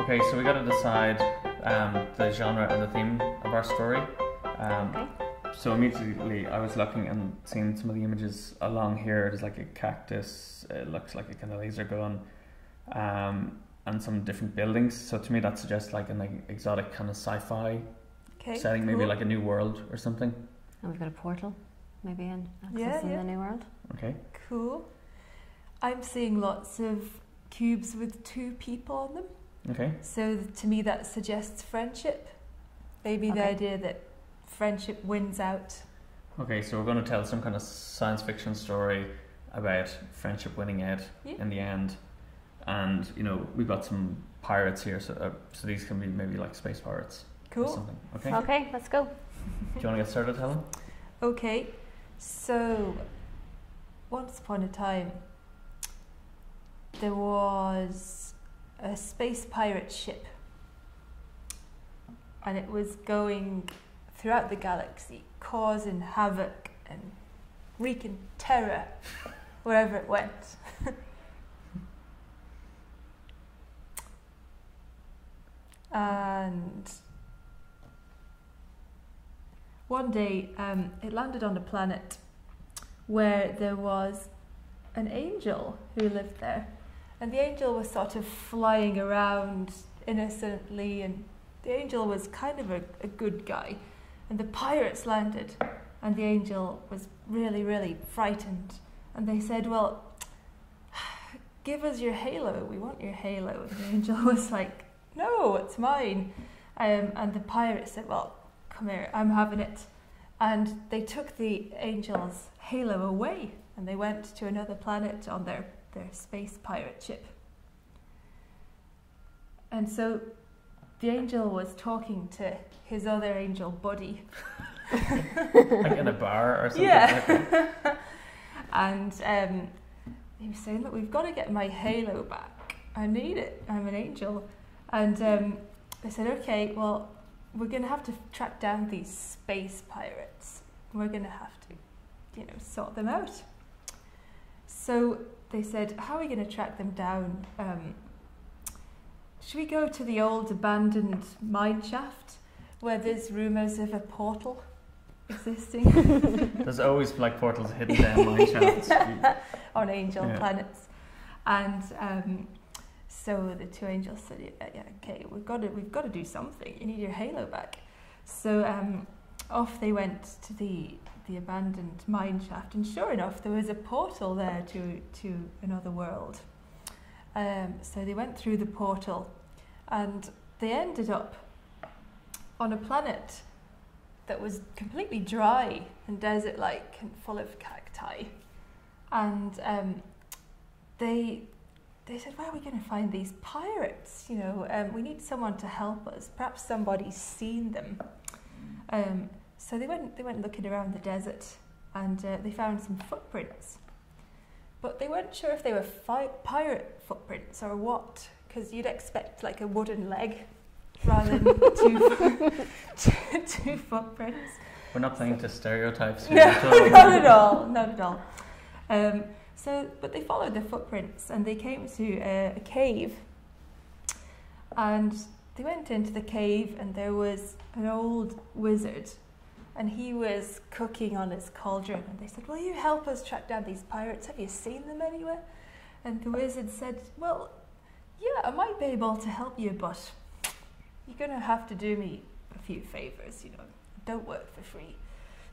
Okay, so we got to decide the genre and the theme of our story. Okay. So immediately I was looking and seeing some of the images along here. There's like a cactus, it looks like a kind of laser gun, and some different buildings. So to me that suggests like an exotic kind of sci-fi setting, maybe like a new world or something. And we've got a portal, maybe, in accessing the new world. Okay. Cool. I'm seeing lots of cubes with 2 people on them. Okay. So to me that suggests friendship. Maybe the idea that friendship wins out. Okay, so we're going to tell some kind of science fiction story about friendship winning out in the end. And, you know, we've got some pirates here, so these can be maybe like space pirates. Cool. Or something. Okay. Okay, let's go. Do you want to get started, Helen? Okay, so once upon a time there was a space pirate ship, and it was going throughout the galaxy, causing havoc and wreaking terror wherever it went. And one day it landed on a planet where there was an angel who lived there, and the angel was sort of flying around innocently, and the angel was kind of a good guy. And the pirates landed, and the angel was really, really frightened, and they said, well, give us your halo, we want your halo. And the angel was like, no, it's mine. And the pirates said, well, come here, I'm having it. And they took the angel's halo away, and they went to another planet on their space pirate ship. And so the angel was talking to his other angel buddy. Like in a bar or something? Yeah. And he was saying, look, we've got to get my halo back. I need it. I'm an angel. And they said, okay, well, we're going to have to track down these space pirates. We're going to have to, you know, sort them out. So they said, how are we going to track them down? Should we go to the old abandoned mine shaft where there's rumours of a portal existing? There's always like portals hidden down mine shafts. On angel planets. And so the 2 angels said, yeah, okay, we've got to do something. You need your halo back. So off they went to the abandoned mine shaft, and sure enough, there was a portal there to another world. So they went through the portal, and they ended up on a planet that was completely dry and desert-like and full of cacti. And they said, where are we going to find these pirates? You know, we need someone to help us. Perhaps somebody's seen them. So they went looking around the desert, and they found some footprints. But they weren't sure if they were pirate footprints or what, because you'd expect like a wooden leg rather than two footprints. We're not playing to stereotypes here. No, not at all, not at all. But they followed the footprints, and they came to a cave, and they went into the cave, and there was an old wizard, and he was cooking on his cauldron, and they said, will you help us track down these pirates? Have you seen them anywhere? And the wizard said, well, yeah, I might be able to help you, but you're going to have to do me a few favours, you know, don't work for free.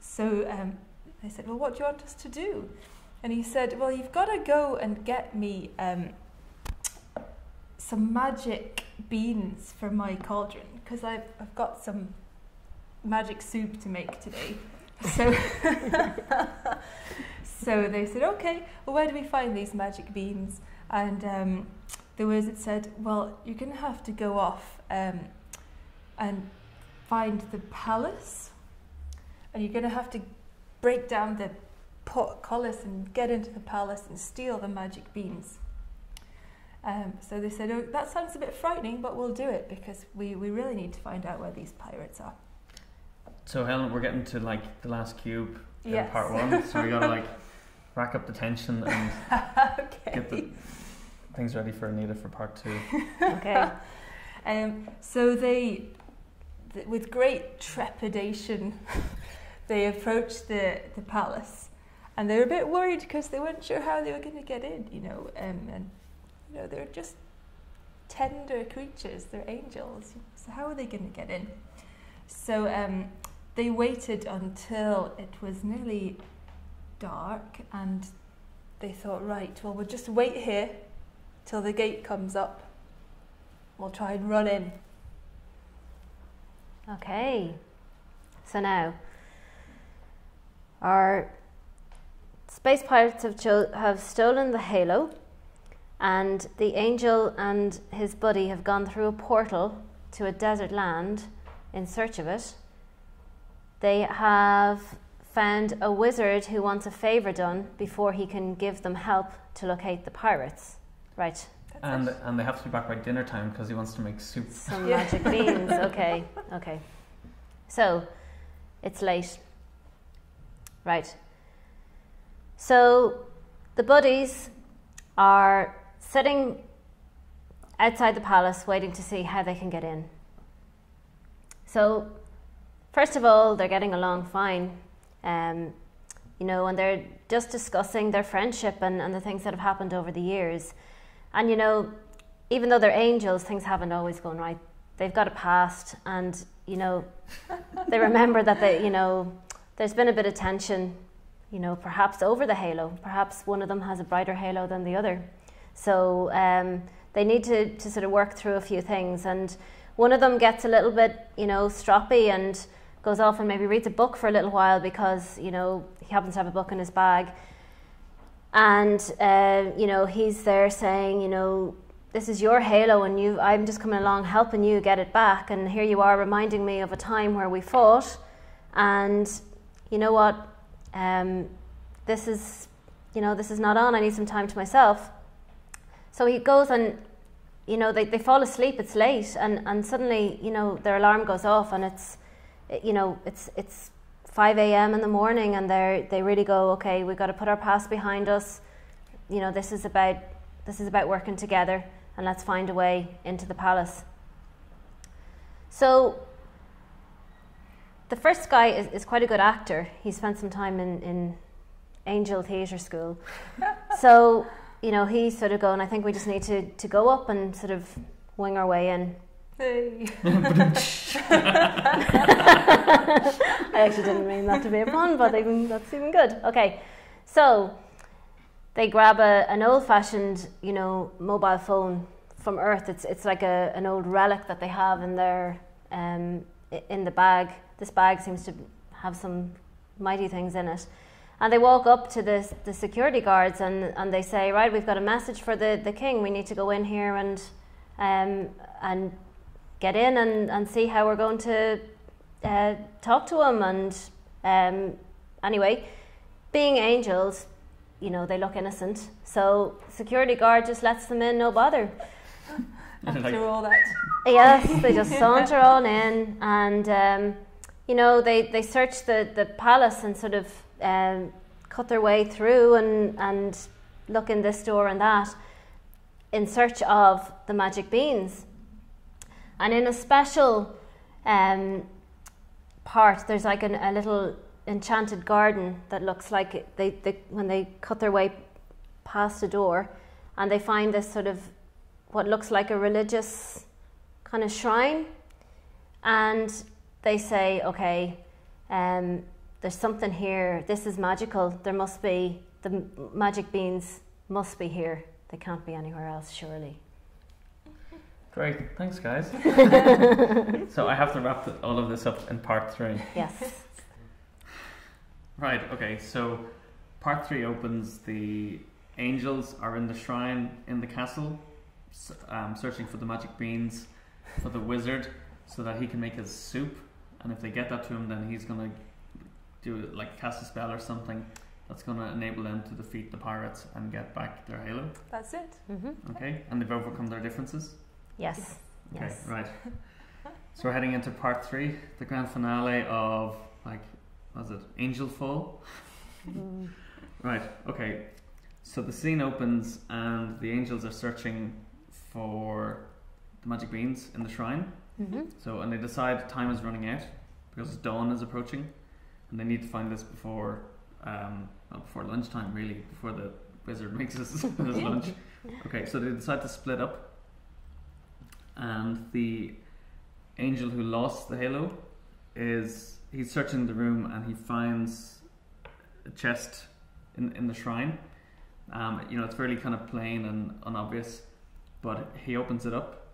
So they said, well, what do you want us to do? And he said, well, you've got to go and get me some magic beans for my cauldron, because I've got some magic soup to make today. So, so they said, okay, well, where do we find these magic beans? And the wizard said, well, you're going to have to go off and find the palace, and you're going to have to break down the portcullis and get into the palace and steal the magic beans. So they said, oh, that sounds a bit frightening, but we'll do it, because we really need to find out where these pirates are. So Helen, we're getting to like the last cube in Yes. part 1, so we gotta like rack up the tension and Okay. get the things ready for Anita for part 2. Okay. So they, with great trepidation, they approached the palace, and they were a bit worried because they weren't sure how they were going to get in, and they're just tender creatures, they're angels, so how are they going to get in? So they waited until it was nearly dark, and they thought, right, well, we'll just wait here till the gate comes up. We'll try and run in. Okay, so now our space pirates have stolen the halo, and the angel and his buddy have gone through a portal to a desert land in search of it. They have found a wizard who wants a favour done before he can give them help to locate the pirates. Right. And they have to be back by dinner time because he wants to make soup. Some magic beans. Okay. So, it's late. Right. So, the buddies are sitting outside the palace waiting to see how they can get in. So, first of all, they're getting along fine. And they're just discussing their friendship and the things that have happened over the years. And, even though they're angels, things haven't always gone right. They've got a past, and, they remember that there's been a bit of tension, perhaps over the halo. Perhaps one of them has a brighter halo than the other. So they need to sort of work through a few things. And one of them gets a little bit, stroppy and goes off and maybe reads a book for a little while because, he happens to have a book in his bag. And, he's there saying, this is your halo and I'm just coming along helping you get it back. And here you are reminding me of a time where we fought. And you know what? This is not on. I need some time to myself. So he goes and, they fall asleep. It's late. And suddenly, their alarm goes off and it's 5 a.m. in the morning, and they really go, okay, we've got to put our past behind us. This is about working together, and let's find a way into the palace. So the first guy is quite a good actor. He spent some time in Angel Theatre School. So, he's sort of going, I think we just need to go up and sort of wing our way in. Hey. I actually didn't mean that to be a pun, but that's even good. Okay, so they grab an old-fashioned, mobile phone from Earth. It's like an old relic that they have in their in the bag. This bag seems to have some mighty things in it. And they walk up to the security guards and they say, right, we've got a message for the king. We need to go in here and get in and see how we're going to talk to him. And anyway, being angels, they look innocent. So security guard just lets them in, no bother. After all that. Yes, they just saunter on in, and they search the palace and sort of cut their way through and look in this door and that in search of the magic beans. And in a special part, there's like a little enchanted garden that looks like they when they cut their way past a door, and they find this sort of what looks like a religious kind of shrine, and they say, okay, there's something here. This is magical. There must be, the magic beans must be here. They can't be anywhere else, surely. Great, thanks guys. So I have to wrap all of this up in part 3. Yes. Right, okay, so part 3 opens, the angels are in the shrine in the castle, searching for the magic beans for the wizard so that he can make his soup, and if they get that to him, then he's going to do cast a spell or something that's going to enable them to defeat the pirates and get back their halo. That's it. Mm-hmm. Okay, and they've overcome their differences? Yes. Okay, yes. right. So we're heading into part 3, the grand finale of, Angel Fall? Right, okay. So the scene opens and the angels are searching for the magic beans in the shrine. So, and they decide time is running out because dawn is approaching, and they need to find this before, before lunchtime, really, before the wizard makes his lunch. Okay, so they decide to split up, and the angel who lost the halo he's searching the room, and he finds a chest in the shrine. It's fairly kind of plain and unobvious, but he opens it up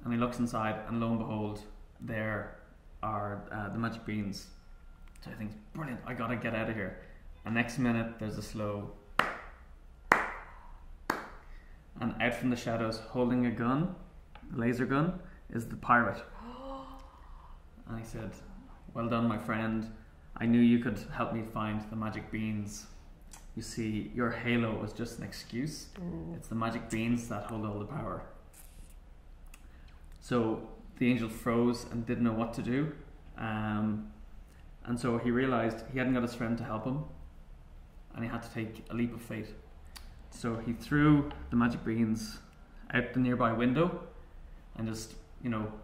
and he looks inside, and lo and behold, there are the magic beans. So I think, brilliant, I gotta get out of here. And next minute there's a slow, and out from the shadows, holding a gun, a laser gun, is the pirate. And he said, well done, my friend. I knew you could help me find the magic beans. You see, your halo was just an excuse. It's the magic beans that hold all the power. So the angel froze and didn't know what to do. And so he realized he hadn't got his friend to help him, and he had to take a leap of fate. So he threw the magic beans out the nearby window and just,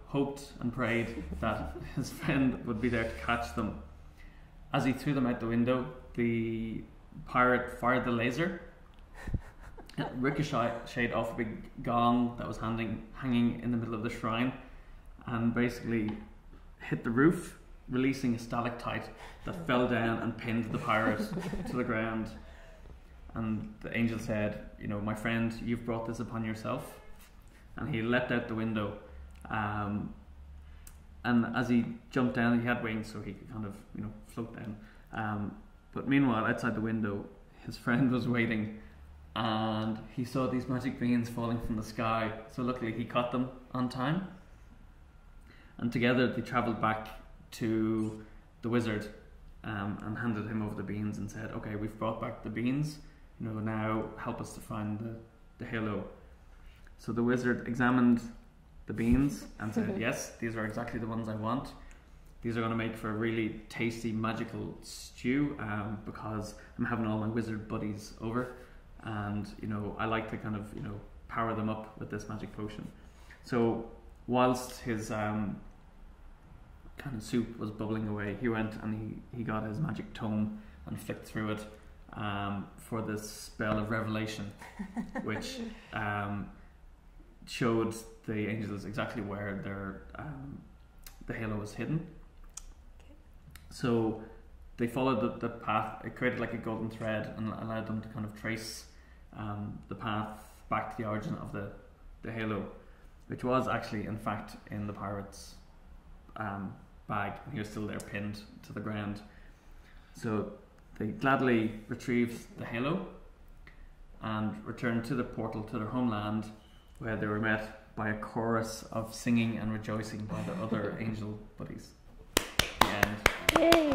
hoped and prayed that his friend would be there to catch them. As he threw them out the window, the pirate fired the laser. It ricocheted off a big gong that was hanging in the middle of the shrine, and basically hit the roof, releasing a stalactite that fell down and pinned the pirate to the ground. And the angel said, my friend, you've brought this upon yourself. And he leapt out the window. And as he jumped down, he had wings, so he could kind of, float down. But meanwhile, outside the window, his friend was waiting, and he saw these magic beans falling from the sky. So luckily he caught them on time. And together they travelled back to the wizard, and handed him over the beans and said, okay, we've brought back the beans, now help us to find the halo. So the wizard examined the beans and said, yes, these are exactly the ones I want. These are going to make for a really tasty magical stew, because I'm having all my wizard buddies over, and I like to kind of power them up with this magic potion. So whilst his kind of soup was bubbling away, he went and he got his magic tome and flicked through it for this spell of revelation, which showed the angels exactly where the halo was hidden. So they followed the path. It created like a golden thread and allowed them to kind of trace the path back to the origin of the halo, which was actually in fact in the pirate's bag, and he was still there pinned to the ground. So they gladly retrieved the halo and returned to the portal to their homeland, where they were met by a chorus of singing and rejoicing by their other angel buddies. The end. Yay!